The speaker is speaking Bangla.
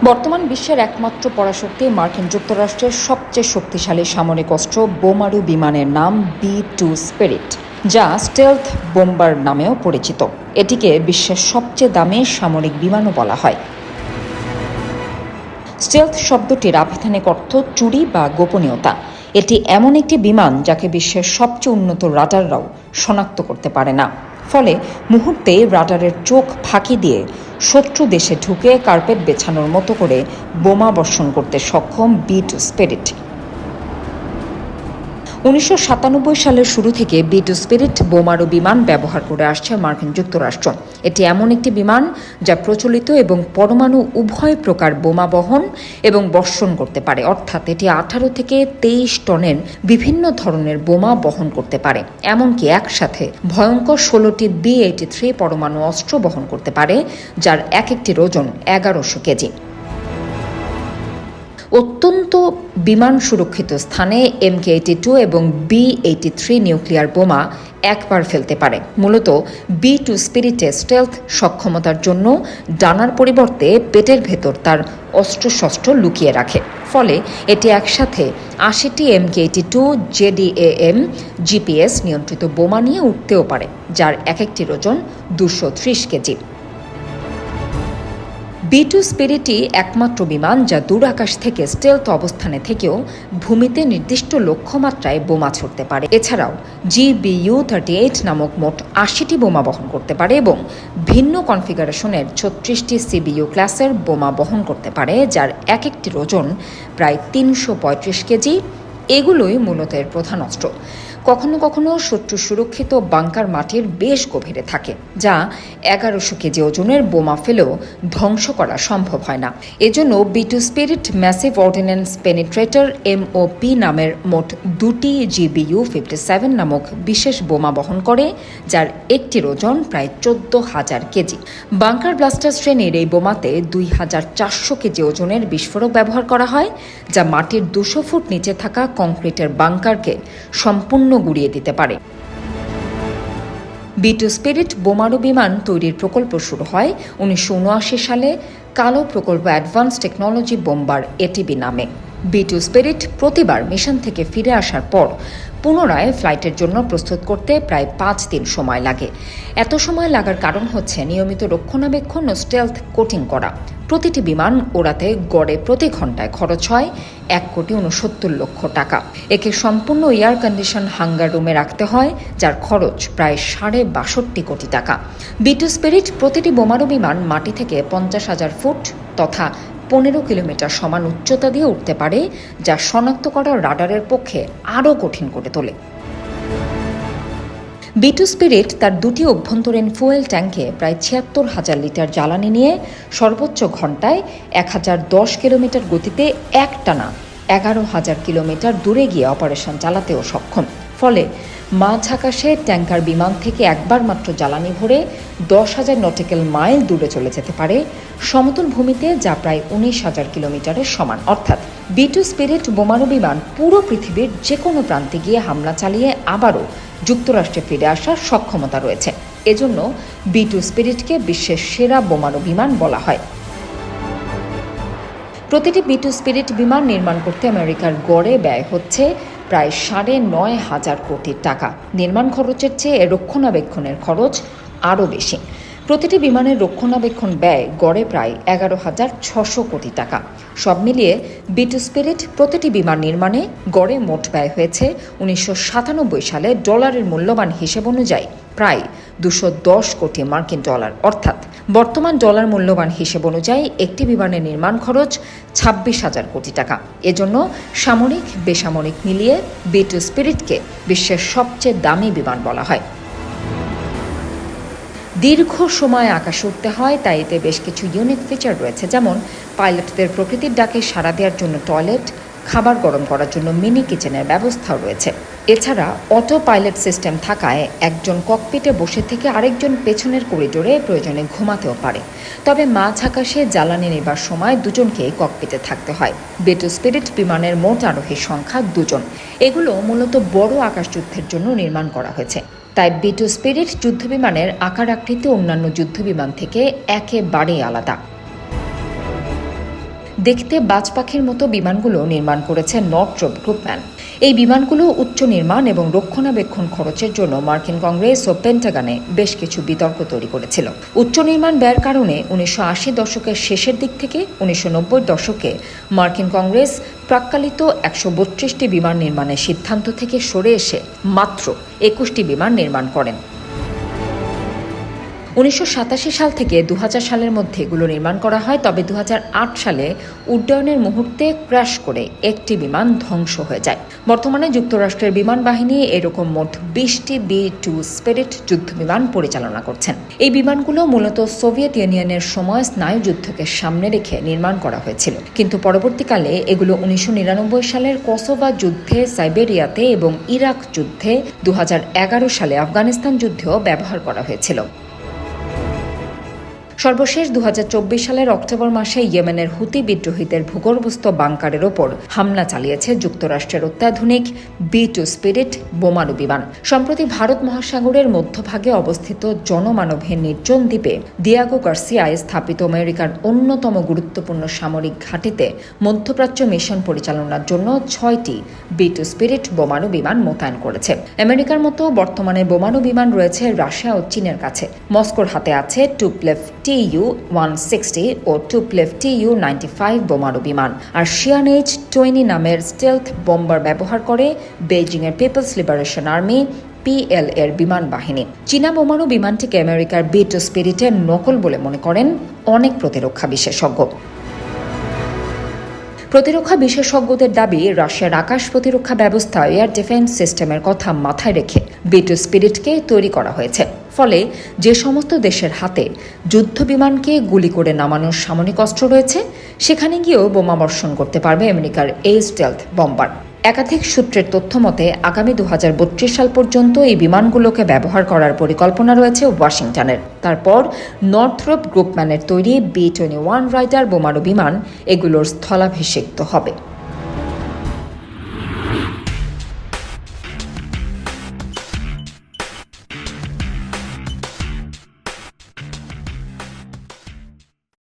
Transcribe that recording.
বর্তমান বিশ্বের একমাত্র পরাশক্তি মার্কিন যুক্তরাষ্ট্রের সবচেয়ে শক্তিশালী সামরিক অস্ত্র বোমারু বিমানের নাম B-2 স্পিরিট, যা স্টেলথ বোম্বার নামেও পরিচিত। এটিকে বিশ্বের সবচেয়ে দামি সামরিক বিমানও বলা হয়। স্টেলথ শব্দটির আভিধানিক অর্থ চুরি বা গোপনীয়তা। এটি এমন একটি বিমান যাকে বিশ্বের সবচেয়ে উন্নত রাডাররাও শনাক্ত করতে পারে না। ফলে মুহূর্তে রাডারের চোখ ফাঁকি দিয়ে শত্রু দেশে ঢুকে কার্পেট বেছানোর মতো করে বোমা বর্ষণ করতে সক্ষম B-2 স্পিরিট। 1997 সালের শুরু থেকে B-2 স্পিরিট বোমারু বিমান ব্যবহার করে আসছে মার্কিন যুক্তরাষ্ট্র। এটি এমন একটি বিমান যা প্রচলিত এবং পরমাণু উভয় প্রকার বোমা বহন এবং বর্ষণ করতে পারে, অর্থাৎ এটি 18 থেকে 23 টনের বিভিন্ন ধরনের বোমা বহন করতে পারে। এমনকি একসাথে ভয়ঙ্কর 16টি B-83 পরমাণু অস্ত্র বহন করতে পারে, যার এক একটির ওজন 1100 কেজি। অত্যন্ত বিমান সুরক্ষিত স্থানে MK-82 এবং B-83 নিউক্লিয়ার বোমা একবার ফেলতে পারে। মূলত B-2 স্পিরিটে স্টেলথ সক্ষমতার জন্য ডানার পরিবর্তে পেটের ভেতর তার অস্ত্রশস্ত্র লুকিয়ে রাখে। ফলে এটি একসাথে 80টি MK-82 JDAM GPS নিয়ন্ত্রিত বোমা নিয়ে উঠতেও পারে, যার এক একটির ওজন 230 কেজি। B-2 স্পিরিটই একমাত্র বিমান যা দূরাকাশ থেকে স্টেলথ অবস্থানে থেকেও ভূমিতে নির্দিষ্ট লক্ষ্যমাত্রায় বোমা ছুড়তে পারে। এছাড়াও GBU-38 নামক মোট 80টি বোমা বহন করতে পারে এবং ভিন্ন কনফিগারেশনের 36টি CBU ক্লাসের বোমা বহন করতে পারে, যার এক একটির ওজন প্রায় 335 কেজি। এগুলোই মূলত এর প্রধান অস্ত্র। কখনো কখনো শত্রু সুরক্ষিত বাংকার মাটির বেশ গভীরে থাকে, যা 1100 কেজি ওজনের বোমা ফেলেও ধ্বংস করা সম্ভব হয় না। এজন্য B-2 spirit massive ordinance penetrator MOP নামের মোট 2টি GBU-57 নামক বিশেষ বোমা বহন করে, যার একটির ওজন প্রায় 14,000 কেজি। বাংকার ব্লাস্টার শ্রেণীর এই বোমাতে 2,400 কেজি ওজনের বিস্ফোরক ব্যবহার করা হয়, যা মাটির 200 ফুট নিচে থাকা কংক্রিটের বাংকারকে সম্পূর্ণ গুড়িয়ে দিতে পারে। B-2 স্পিরিট বোমারু বিমান তৈরির প্রকল্প শুরু হয় 1979 সালে কালো প্রকল্প অ্যাডভান্স টেকনোলজি বোম্বার ATB নামে। B-2 স্পিরিট প্রতিবার মিশন থেকে ফিরে আসার পর পুনরায় ফ্লাইটের জন্য প্রস্তুত করতে প্রায় 5 দিন সময় লাগে। এত সময় লাগার কারণ হচ্ছে নিয়মিত রক্ষণাবেক্ষণ ও স্টেলথ কোটিং করা। প্রতিটি বিমান ওড়াতে গড়ে প্রতি ঘন্টায় খরচ হয় $1,69,00,000 একে সম্পূর্ণ এয়ার কন্ডিশন হাঙ্গার রুমে রাখতে হয়, যার খরচ প্রায় $62 কোটি টাকা। B-2 স্পিরিট প্রতিটি বোমারু বিমান মাটি থেকে 50,000 ফুট তথা 15 কিলোমিটার সমান উচ্চতা দিয়ে উঠতে পারে, যা শনাক্ত করা রাডারের পক্ষে আরও কঠিন করে তোলে। B-2 স্পিরিট তার দুটি অভ্যন্তরীণ ফুয়েল ট্যাঙ্কে প্রায় 76,000 লিটার জ্বালানি নিয়ে সর্বোচ্চ ঘন্টায় 1010 কিলোমিটার গতিতে একটানা 11,000 কিলোমিটার দূরে গিয়ে অপারেশন চালাতেও সক্ষম। ফলে মাঝ আকাশে ট্যাঙ্কার বিমান থেকে একবার মাত্র জ্বালানি ভরে 10,000 নটিক্যাল মাইল দূরে চলে যেতে পারে সমতল ভূমিতে, যা প্রায় 19,000 কিলোমিটারের সমান। অর্থাৎ B-2 স্পিরিট বোমারু বিমান পুরো পৃথিবীর যে কোনো প্রান্তে গিয়ে হামলা চালিয়ে আবারও যুক্তরাষ্ট্রে ফিরে আসার সক্ষমতা রয়েছে। এজন্য B-2 স্পিরিটকে বিশ্বের সেরা বোমারু বিমান বলা হয়। প্রতিটি B-2 স্পিরিট বিমান নির্মাণ করতে আমেরিকার গড়ে ব্যয় হচ্ছে প্রায় 9,500 কোটি টাকা। নির্মাণ খরচের চেয়ে রক্ষণাবেক্ষণের খরচ আরও বেশি। প্রতিটি বিমানের রক্ষণাবেক্ষণ ব্যয় গড়ে প্রায় 11,600 কোটি টাকা। সব মিলিয়ে B-2 স্পিরিট প্রতিটি বিমান নির্মাণে গড়ে মোট ব্যয় হয়েছে 1997 সালে ডলারের মূল্যবান হিসেব অনুযায়ী প্রায় $210 কোটি মার্কিন ডলার। অর্থাৎ বর্তমান ডলার মূল্যবান হিসেব অনুযায়ী একটি বিমানের নির্মাণ খরচ 26,000 কোটি টাকা। এজন্য সামরিক বেসামরিক মিলিয়ে B-2 স্পিরিটকে বিশ্বের সবচেয়ে দামি বিমান বলা হয়। দীর্ঘ সময় আকাশে উঠতে হয়, তাই এতে বেশ কিছু ইউনিক ফিচার রয়েছে, যেমন পাইলটদের প্রকৃতির ডাকে সাড়া দেওয়ার জন্য টয়লেট, খাবার গরম করার জন্য মিনি কিচেনের ব্যবস্থাও রয়েছে। এছাড়া অটো পাইলট সিস্টেম থাকায় একজন ককপিটে বসে থেকে আরেকজন পেছনের করিডোরে প্রয়োজনে ঘুমাতেও পারে। তবে মাঝ আকাশে জ্বালানি নেবার সময় দুজনকেই ককপিটে থাকতে হয়। B-2 স্পিরিট বিমানের মোট আরোহীর সংখ্যা 2 জন। এগুলো মূলত বড় আকাশযুদ্ধের জন্য নির্মাণ করা হয়েছে। তাই B-2 স্পিরিট যুদ্ধবিমানের আকার আকৃতি অন্যান্য যুদ্ধবিমান থেকে একেবারেই আলাদা। দেখতে বাজ পাখির মতো বিমানগুলো নির্মাণ করেছে নর্থ্রপ গ্রুপম্যান। এই বিমানগুলো উচ্চ নির্মাণ এবং রক্ষণাবেক্ষণ খরচের জন্য মার্কিন কংগ্রেস ও পেন্টাগনে বেশ কিছু বিতর্ক তৈরি করেছিল। উচ্চ নির্মাণ ব্যয়ের কারণে 1980 দশকের শেষের দিক থেকে 1990 দশকে মার্কিন কংগ্রেস প্রাক্কালিত 132টি বিমান নির্মাণের সিদ্ধান্ত থেকে সরে এসে মাত্র 21টি বিমান নির্মাণ করেন। 1987 সাল থেকে 2000 সালের মধ্যে এগুলো নির্মাণ করা হয়, তবে 2008 সালে উড্ডয়নের মুহূর্তে ক্র্যাশ করে একটি বিমান ধ্বংস হয়ে যায়। বর্তমানে যুক্তরাষ্ট্রের বিমান বাহিনী এরকম মোট 20টি B-2 স্পিরিট যুদ্ধবিমান পরিচালনা করছেন। এই বিমানগুলো মূলত সোভিয়েত ইউনিয়নের সময় স্নায়ুযুদ্ধকে সামনে রেখে নির্মাণ করা হয়েছিল, কিন্তু পরবর্তীকালে এগুলো 1999 সালের কসোভো যুদ্ধে সাইবেরিয়াতে এবং ইরাক যুদ্ধে 2011 সালে আফগানিস্তান যুদ্ধেও ব্যবহার করা হয়েছিল। সর্বশেষ 2024 সালের অক্টোবর মাসে ইয়েমেনের হুতি বিদ্রোহীদের ভূগর্ভস্থ বাংকারের ওপর হামলা চালিয়েছে যুক্তরাষ্ট্রের অত্যাধুনিক B-2 স্পিরিট বোমারু বিমান। সম্প্রতি ভারত মহাসাগরের মধ্যভাগে অবস্থিত জনমানবহীন নির্জন দ্বীপে দিয়াগো গার্সিয়ায় স্থাপিত আমেরিকার অন্যতম গুরুত্বপূর্ণ সামরিক ঘাঁটিতে মধ্যপ্রাচ্য মিশন পরিচালনার জন্য 6টি B-2 স্পিরিট বোমারু বিমান মোতায়েন করেছে। আমেরিকার মতো বর্তমানে বোমারু বিমান রয়েছে রাশিয়া ও চীনের কাছে। মস্কোর হাতে আছে টুপলেভ Tu-160 ও টুপলেভ Tu-95 বোমারু বিমান, আর শিয়ান-H-20 নামের স্টেলথ বোম্বার ব্যবহার করে বেইজিংয়ের পিপলস লিবারেশন আর্মি PLA-এর বিমান বাহিনী। চীনা বোমারু বিমানটিকে আমেরিকার B-2 স্পিরিটের নকল বলে মনে করেন অনেক প্রতিরক্ষা বিশেষজ্ঞ। প্রতিরক্ষা বিশেষজ্ঞদের দাবি, রাশিয়ার আকাশ প্রতিরক্ষা ব্যবস্থা এয়ার ডিফেন্স সিস্টেমের কথা মাথায় রেখে B-2 স্পিরিটকে তৈরি করা হয়েছে। ফলে যে সমস্ত দেশের হাতে যুদ্ধ বিমানকে গুলি করে নামানোর সামরিক অস্ত্র রয়েছে, সেখানে গিয়েও বোমা বর্ষণ করতে পারবে আমেরিকার এই স্টেলথ বম্বার। একাধিক সূত্রের তথ্য মতে আগামী 2032 সাল পর্যন্ত এই বিমানগুলোকে ব্যবহার করার পরিকল্পনা রয়েছে ওয়াশিংটনের। তারপর নর্থ্রপ গ্রুপম্যানের তৈরি B-21 রাইডার বোমারু বিমান এগুলোর স্থলাভিষিক্ত হবে।